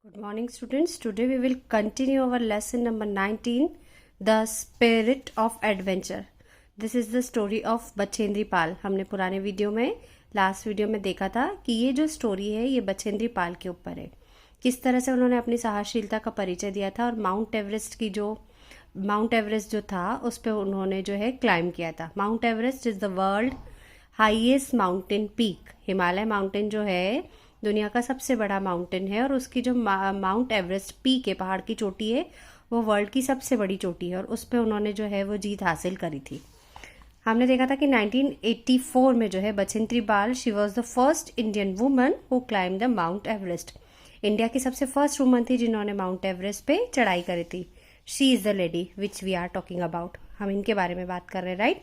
Good morning students. Today we will continue our lesson number 19, The Spirit of Adventure. This is the story of Bachendri Pal. हमने पुराने video में last video में देखा था कि ये जो स्टोरी है ये बछेंद्री पाल के ऊपर है. किस तरह से उन्होंने अपनी साहसशीलता का परिचय दिया था और माउंट एवरेस्ट जो था उस पर उन्होंने जो है क्लाइम किया था. Mount Everest is the world highest mountain peak. Himalaya mountain जो है दुनिया का सबसे बड़ा माउंटेन है और उसकी जो माउंट एवरेस्ट पीक है, पहाड़ की चोटी है, वो वर्ल्ड की सबसे बड़ी चोटी है और उस पर उन्होंने जो है वो जीत हासिल करी थी. हमने देखा था कि 1984 में जो है Bachendri Pal she was the first Indian woman who climb the mount Everest. India की सबसे फर्स्ट वुमन थी जिन्होंने माउंट एवरेस्ट पे चढ़ाई करी थी. She is the lady which we are talking about. हम इनके बारे में बात कर रहे हैं, राइट.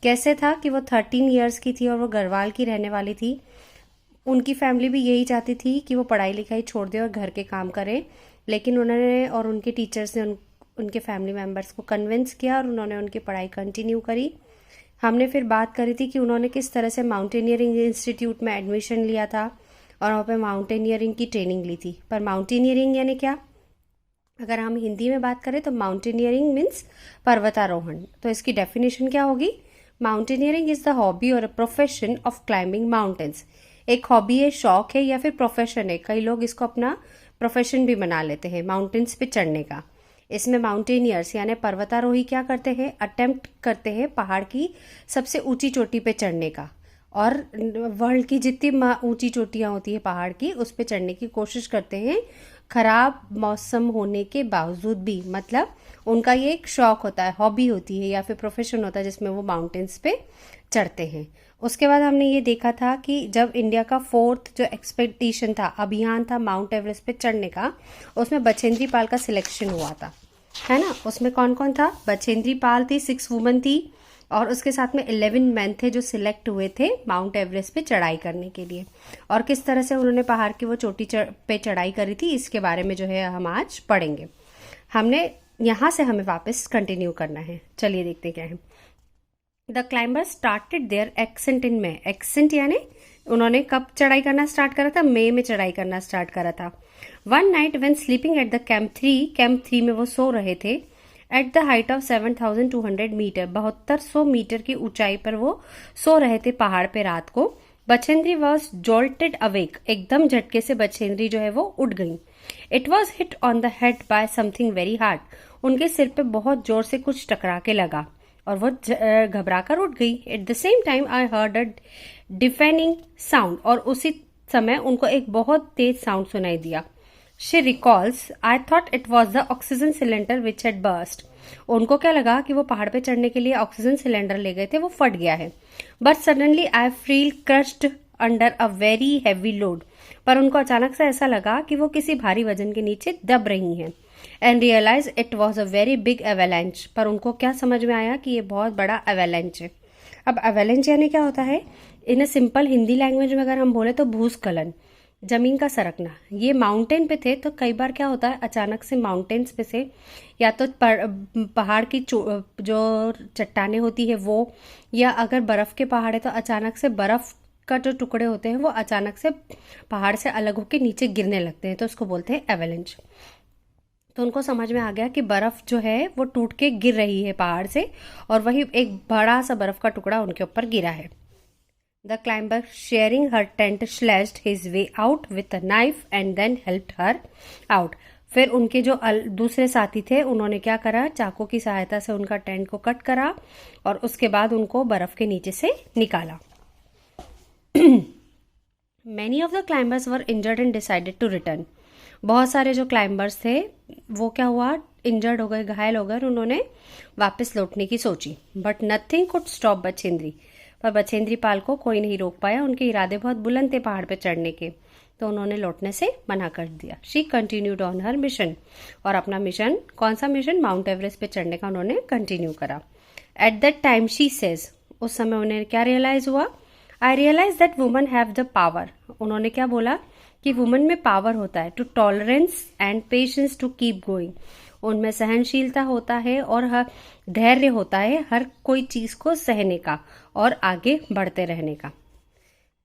कैसे था कि वो 13 ईयर्स की थी और वो गढ़वाल की रहने वाली थी. उनकी फैमिली भी यही चाहती थी कि वो पढ़ाई लिखाई छोड़ दे और घर के काम करें, लेकिन उन्होंने और उनके टीचर्स ने उनके फैमिली मेम्बर्स को कन्विंस किया और उन्होंने उनकी पढ़ाई कंटिन्यू करी. हमने फिर बात करी थी कि उन्होंने किस तरह से माउंटेनियरिंग इंस्टीट्यूट में एडमिशन लिया था और वहाँ पे माउंटेनियरिंग की ट्रेनिंग ली थी. पर माउंटेनियरिंग यानी क्या? अगर हम हिंदी में बात करें तो माउंटेनियरिंग मीन्स पर्वतारोहण. तो इसकी डेफिनेशन क्या होगी? माउंटेनियरिंग इज़ द हॉबी और a profession of climbing mountains. एक हॉबी है, शौक है या फिर प्रोफेशन है. कई लोग इसको अपना प्रोफेशन भी बना लेते हैं माउंटेन्स पे चढ़ने का. इसमें माउंटेनियर्स यानी पर्वतारोही क्या करते हैं? अटेम्प्ट करते हैं पहाड़ की सबसे ऊंची चोटी पे चढ़ने का और वर्ल्ड की जितनी ऊंची चोटियां होती है पहाड़ की उस पे चढ़ने की कोशिश करते हैं खराब मौसम होने के बावजूद भी. मतलब उनका ये एक शौक होता है, हॉबी होती है या फिर प्रोफेशन होता है जिसमें वो माउंटेन्स पे चढ़ते हैं. उसके बाद हमने ये देखा था कि जब इंडिया का 4th जो एक्सपेडिशन था, अभियान था माउंट एवरेस्ट पे चढ़ने का, उसमें बछेंद्री पाल का सिलेक्शन हुआ था, है ना. उसमें कौन कौन था? बछेंद्री पाल थी, 6 वुमन थी और उसके साथ में 11 मैन थे जो सिलेक्ट हुए थे माउंट एवरेस्ट पे चढ़ाई करने के लिए. और किस तरह से उन्होंने पहाड़ की वो चोटी पे चढ़ाई करी थी इसके बारे में जो है हम आज पढ़ेंगे. हमने यहाँ से हमें वापस कंटिन्यू करना है. चलिए देखते क्या है. The climber started their ascent in May. Ascent यानी उन्होंने कब चढ़ाई करना स्टार्ट करा था? मई में चढ़ाई करना स्टार्ट करा था. One night when sleeping at the camp 3 में वो सो रहे थे. At the height of 7200 metre, 7200 metre की ऊंचाई पर वो सो रहे थे पहाड़ पे रात को. Bachendri was jolted awake. एकदम झटके से बछेंद्री जो है वो उठ गई. It was hit on the head by something very hard. उनके सिर पे बहुत जोर से कुछ टकरा के लगा और वो घबरा कर उठ गई. At the same time I heard a deafening sound. और उसी समय उनको एक बहुत तेज साउंड सुनाई दिया. She recalls, I thought it was the oxygen cylinder which had burst. उनको क्या लगा कि वो पहाड़ पे चढ़ने के लिए ऑक्सीजन सिलेंडर ले गए थे, वो फट गया है. But suddenly I feel crushed under a very heavy load. पर उनको अचानक से ऐसा लगा कि वो किसी भारी वजन के नीचे दब रही हैं. And realize it was a very big avalanche. पर उनको क्या समझ में आया कि ये बहुत बड़ा एवेलेंच है. अब एवेलेंच यानी क्या होता है? इन अ सिंपल हिंदी लैंग्वेज में अगर हम बोले तो भूस्खलन, जमीन का सरकना. ये माउंटेन पे थे तो कई बार क्या होता है अचानक से माउंटेन्स पे से या तो पहाड़ की जो चट्टाने होती है वो, या अगर बर्फ के पहाड़ है तो अचानक से बर्फ का जो टुकड़े होते हैं वो अचानक से पहाड़ से अलग होकर नीचे गिरने लगते हैं, तो उसको बोलते हैं एवेलेंच. तो उनको समझ में आ गया कि बर्फ जो है वो टूट के गिर रही है पहाड़ से और वही एक बड़ा सा बर्फ का टुकड़ा उनके ऊपर गिरा है. The climber sharing her tent slashed his way out with a knife and then helped her out. फिर उनके जो दूसरे साथी थे उन्होंने क्या करा? चाकू की सहायता से उनका टेंट को कट करा और उसके बाद उनको बर्फ के नीचे से निकाला. Many of the climbers were injured and decided to return. बहुत सारे जो क्लाइंबर्स थे वो क्या हुआ? इंजर्ड हो गए, घायल हो गए और उन्होंने वापस लौटने की सोची. But nothing could stop Bachendri. पर बछेंद्री पाल को कोई नहीं रोक पाया. उनके इरादे बहुत बुलंद थे पहाड़ पे चढ़ने के, तो उन्होंने लौटने से मना कर दिया. She continued on her mission. और अपना मिशन, कौन सा मिशन? माउंट एवरेस्ट पे चढ़ने का उन्होंने कंटिन्यू करा. At that time she says, उस समय उन्हें क्या रियलाइज हुआ? I realize that woman have the power. उन्होंने क्या बोला? कि वुमन में पावर होता है to tolerance and patience to keep going. उनमें सहनशीलता होता है और धैर्य होता है हर कोई चीज को सहने का और आगे बढ़ते रहने का.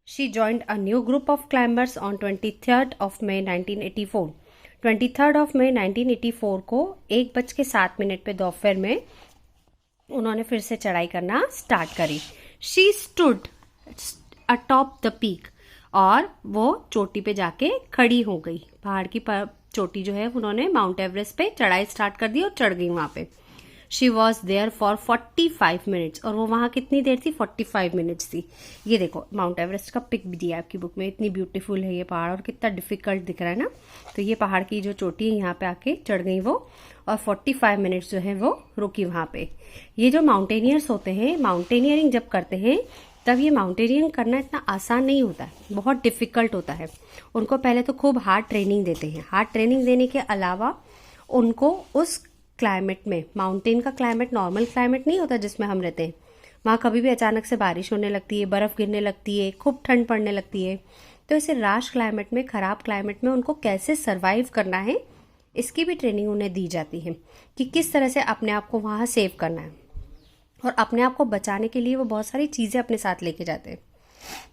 She joined a new group of climbers on 23rd of May 1984. 23 मई 1984 को 1:07 पे दोपहर में उन्होंने फिर से चढ़ाई करना स्टार्ट करी। She stood atop the peak, और वो चोटी पे जाके खड़ी हो गई। पहाड़ की चोटी जो है उन्होंने माउंट एवरेस्ट पे चढ़ाई स्टार्ट कर दी और चढ़ गई वहां पे। She was there for 45 minutes, और वो वहां कितनी देर थी? 45 मिनट्स थी। ये देखो माउंट एवरेस्ट का पिक भी दिया है आपकी बुक में, इतनी ब्यूटीफुल है ये पहाड़ और कितना डिफिकल्ट दिख रहा है ना। तो ये पहाड़ की जो चोटी है यहाँ पे आके चढ़ गई वो, और 45 मिनट्स जो है वो रुकी वहां पे। ये जो माउंटेनियर्स होते हैं, माउंटेनियरिंग जब करते हैं तब ये माउंटेनियरिंग करना इतना आसान नहीं होता है, बहुत डिफिकल्ट होता है। उनको पहले तो खूब हार्ड ट्रेनिंग देते हैं। हार्ड ट्रेनिंग देने के अलावा उनको उस क्लाइमेट में, माउंटेन का क्लाइमेट नॉर्मल क्लाइमेट नहीं होता जिसमें हम रहते हैं, वहाँ कभी भी अचानक से बारिश होने लगती है, बर्फ़ गिरने लगती है, खूब ठंड पड़ने लगती है। तो ऐसे राश क्लाइमेट में, ख़राब क्लाइमेट में उनको कैसे सर्वाइव करना है, इसकी भी ट्रेनिंग उन्हें दी जाती है कि किस तरह से अपने आप को वहाँ सेव करना है। और अपने आप को बचाने के लिए वो बहुत सारी चीज़ें अपने साथ लेके जाते हैं।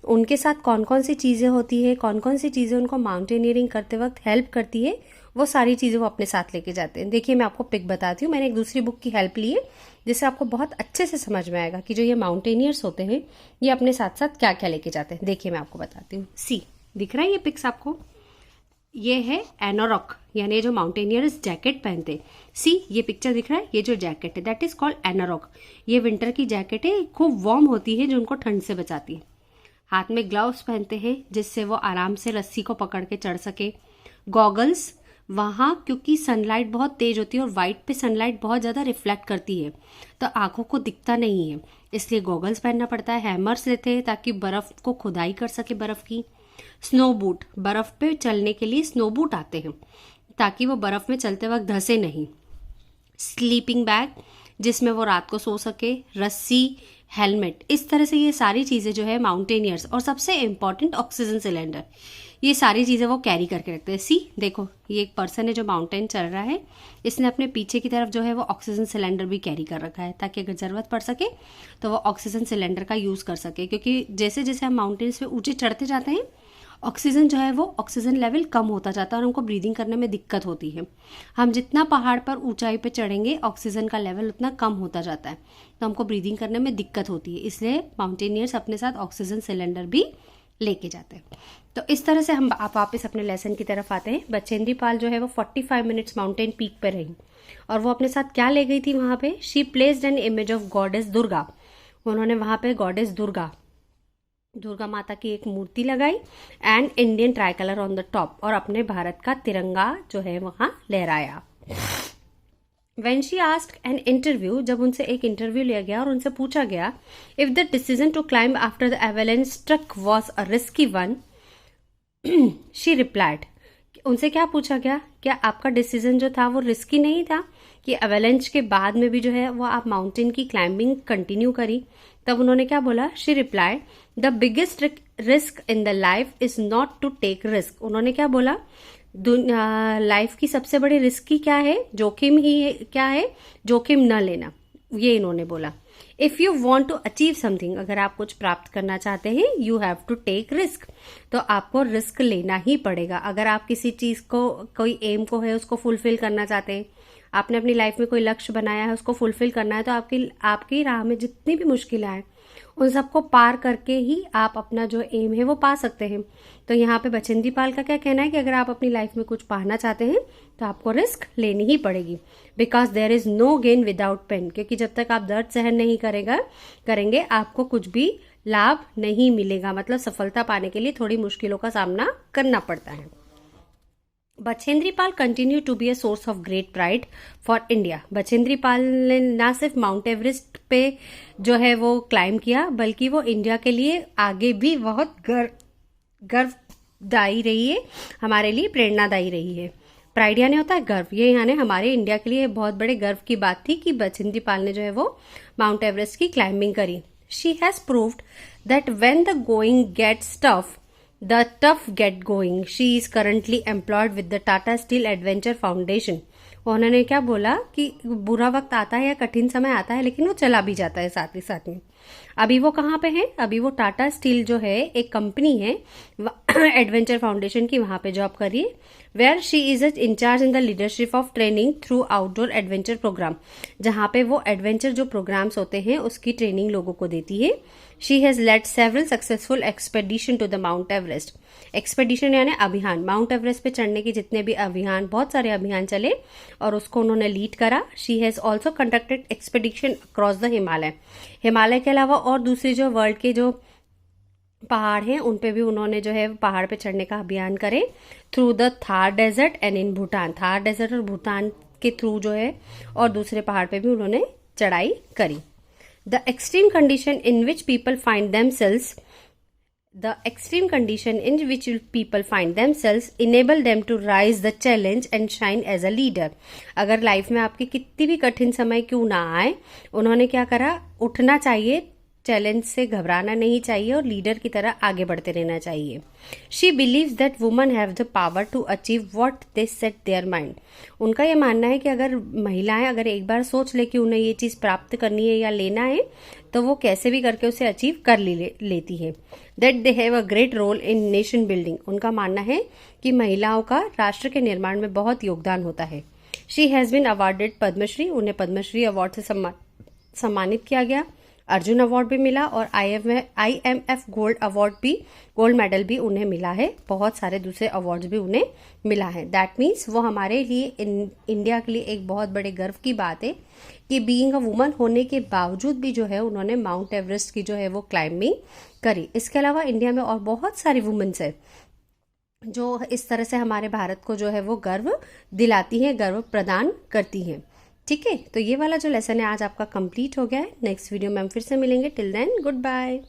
उनके साथ कौन कौन सी चीज़ें होती है, कौन कौन सी चीज़ें उनको माउंटेनियरिंग करते वक्त हेल्प करती है, वो सारी चीज़ें वो अपने साथ लेके जाते हैं। देखिए मैं आपको पिक बताती हूँ, मैंने एक दूसरी बुक की हेल्प ली है जिससे आपको बहुत अच्छे से समझ में आएगा कि जो ये माउंटेनियर्स होते हैं ये अपने साथ साथ क्या क्या लेके जाते हैं। देखिए मैं आपको बताती हूँ। सी दिख रहा है ये पिक्स आपको? ये है एनोरॉक, यानी जो माउंटेनियर्स जैकेट पहनते। सी ये पिक्चर दिख रहा है, ये जो जैकेट है दैट इज कॉल्ड एनोरॉक। ये विंटर की जैकेट है, खूब वार्म होती है जो उनको ठंड से बचाती है। हाथ में ग्लव्स पहनते हैं जिससे वो आराम से रस्सी को पकड़ के चढ़ सके। गॉगल्स, वहाँ क्योंकि सनलाइट बहुत तेज होती है और वाइट पे सनलाइट बहुत ज़्यादा रिफ्लेक्ट करती है तो आंखों को दिखता नहीं है, इसलिए गॉगल्स पहनना पड़ता है। हैमर्स लेते हैं ताकि बर्फ़ को खुदाई कर सके बर्फ़ की। स्नो बूट, बर्फ़ पे चलने के लिए स्नो बूट आते हैं ताकि वो बर्फ़ में चलते वक्त धंसे नहीं। स्लीपिंग बैग, जिसमें वो रात को सो सके। रस्सी, हेलमेट, इस तरह से ये सारी चीज़ें जो है माउंटेनियर्स, और सबसे इम्पॉर्टेंट ऑक्सीजन सिलेंडर, ये सारी चीज़ें वो कैरी करके रखते हैं। सी देखो ये एक पर्सन है जो माउंटेन चल रहा है, इसने अपने पीछे की तरफ जो है वो ऑक्सीजन सिलेंडर भी कैरी कर रखा है ताकि अगर ज़रूरत पड़ सके तो वो ऑक्सीजन सिलेंडर का यूज़ कर सके, क्योंकि जैसे जैसे हम माउंटेन्स पे ऊँचे चढ़ते जाते हैं ऑक्सीजन जो है वो ऑक्सीजन लेवल कम होता जाता है और हमको ब्रीदिंग करने में दिक्कत होती है। हम जितना पहाड़ पर ऊंचाई पे चढ़ेंगे ऑक्सीजन का लेवल उतना कम होता जाता है तो हमको ब्रीदिंग करने में दिक्कत होती है, इसलिए माउंटेनियर्स अपने साथ ऑक्सीजन सिलेंडर भी लेके जाते हैं। तो इस तरह से हम आप वापस अपने लेसन की तरफ आते हैं। बछेंद्री पाल जो है वो 45 मिनट्स माउंटेन पीक पे रही और वो अपने साथ क्या ले गई थी वहाँ पे? She placed an image of goddess Durga. उन्होंने वहाँ पे गॉडेस दुर्गा माता की एक मूर्ति लगाई and Indian try colour on the top, और अपने भारत का तिरंगा जो है वहां लहराया। When she asked an interview, जब उनसे एक इंटरव्यू लिया गया और उनसे पूछा गया if the decision to climb after the avalanche struck was a risky one, she replied, उनसे क्या पूछा गया, क्या आपका डिसीजन जो था वो रिस्की नहीं था कि एवेलेंच के बाद में भी जो है वो आप माउंटेन की क्लाइंबिंग कंटिन्यू करी? तब उन्होंने क्या बोला? She replied the biggest risk in the life is not to take risk. उन्होंने क्या बोला? लाइफ की सबसे बड़ी रिस्क की क्या है? जोखिम ही क्या है? जोखिम न लेना, ये इन्होंने बोला। If you want to achieve something, अगर आप कुछ प्राप्त करना चाहते हैं, you have to take risk, तो आपको रिस्क लेना ही पड़ेगा। अगर आप किसी चीज को, कोई एम को है उसको फुलफिल करना चाहते हैं, आपने अपनी लाइफ में कोई लक्ष्य बनाया है उसको फुलफिल करना है, तो आपकी राह में जितनी भी मुश्किलें आए उन सबको पार करके ही आप अपना जो एम है वो पा सकते हैं। तो यहाँ पे बछेंद्री पाल का क्या कहना है कि अगर आप अपनी लाइफ में कुछ पाना चाहते हैं तो आपको रिस्क लेनी ही पड़ेगी, because there is no gain without pain, क्योंकि जब तक आप दर्द सहन नहीं करेंगे आपको कुछ भी लाभ नहीं मिलेगा। मतलब सफलता पाने के लिए थोड़ी मुश्किलों का सामना करना पड़ता है। Bachendri Pal continue to be a source of great pride for India. Bachendri Pal ने ना सिर्फ माउंट एवरेस्ट पे जो है वो क्लाइम किया, बल्कि वो इंडिया के लिए आगे भी बहुत गर्वदायी रही है, हमारे लिए प्रेरणादायी रही है। प्राइड यानी होता है गर्व, ये यानी हमारे इंडिया के लिए बहुत बड़े गर्व की बात थी कि बछेंद्री पाल ने जो है वो माउंट एवरेस्ट की क्लाइंबिंग करी। She has proved that when the going gets tough, The tough get going. She is currently employed with the Tata Steel Adventure Foundation. उन्होंने क्या बोला कि बुरा वक्त आता है या कठिन समय आता है लेकिन वो चला भी जाता है साथ ही साथ में। अभी वो कहाँ पे है? अभी वो टाटा स्टील जो है एक कंपनी है एडवेंचर फाउंडेशन की, वहां पे जॉब कर रही है। Where she is incharge in the leadership of training through outdoor adventure programme, जहाँ पे वो एडवेंचर जो प्रोग्राम्स होते हैं उसकी ट्रेनिंग लोगों को देती है। She has led several successful expedition to the mount Everest. Expedition यानी अभियान, माउंट एवरेस्ट पे चढ़ने के जितने भी अभियान, बहुत सारे अभियान चले और उसको उन्होंने लीड करा। She has also conducted expedition across the Himalaya. Himalaya के अलावा और दूसरी जो वर्ल्ड के जो पहाड़ हैं उन पे भी उन्होंने जो है पहाड़ पे चढ़ने का अभियान करे, through the Thar desert and in Bhutan. Thar desert और भूटान के थ्रू जो है और दूसरे पहाड़ पे भी उन्होंने चढ़ाई करी। The extreme condition in which people find themselves The extreme condition in which people find themselves enable them to rise the challenge and shine as a leader। अगर लाइफ में आपकी कितनी भी कठिन समय क्यों ना आए, उन्होंने क्या करा, उठना चाहिए, चैलेंज से घबराना नहीं चाहिए और लीडर की तरह आगे बढ़ते रहना चाहिए। She believes that woman have the power to achieve what they set their mind. उनका ये मानना है कि अगर महिलाएं अगर एक बार सोच ले कि उन्हें ये चीज़ प्राप्त करनी है या लेना है, तो वो कैसे भी करके उसे अचीव कर लेती है। That they have a great role in nation building. उनका मानना है कि महिलाओं का राष्ट्र के निर्माण में बहुत योगदान होता है। She has been awarded Padmashri. उन्हें पद्मश्री अवार्ड से सम्मानित किया गया। अर्जुन अवार्ड भी मिला और IMF गोल्ड अवार्ड भी, गोल्ड मेडल भी उन्हें मिला है। बहुत सारे दूसरे अवार्ड्स भी उन्हें मिला है। दैट मीन्स वो हमारे लिए इंडिया के लिए एक बहुत बड़े गर्व की बात है कि बीइंग अ वुमन होने के बावजूद भी जो है उन्होंने माउंट एवरेस्ट की जो है वो क्लाइंबिंग करी। इसके अलावा इंडिया में और बहुत सारी वुमेन्स है जो इस तरह से हमारे भारत को जो है वो गर्व दिलाती हैं, गर्व प्रदान करती हैं। ठीक है, तो ये वाला जो लेसन है आज आपका कंप्लीट हो गया है। नेक्स्ट वीडियो में हम फिर से मिलेंगे। Till then good bye.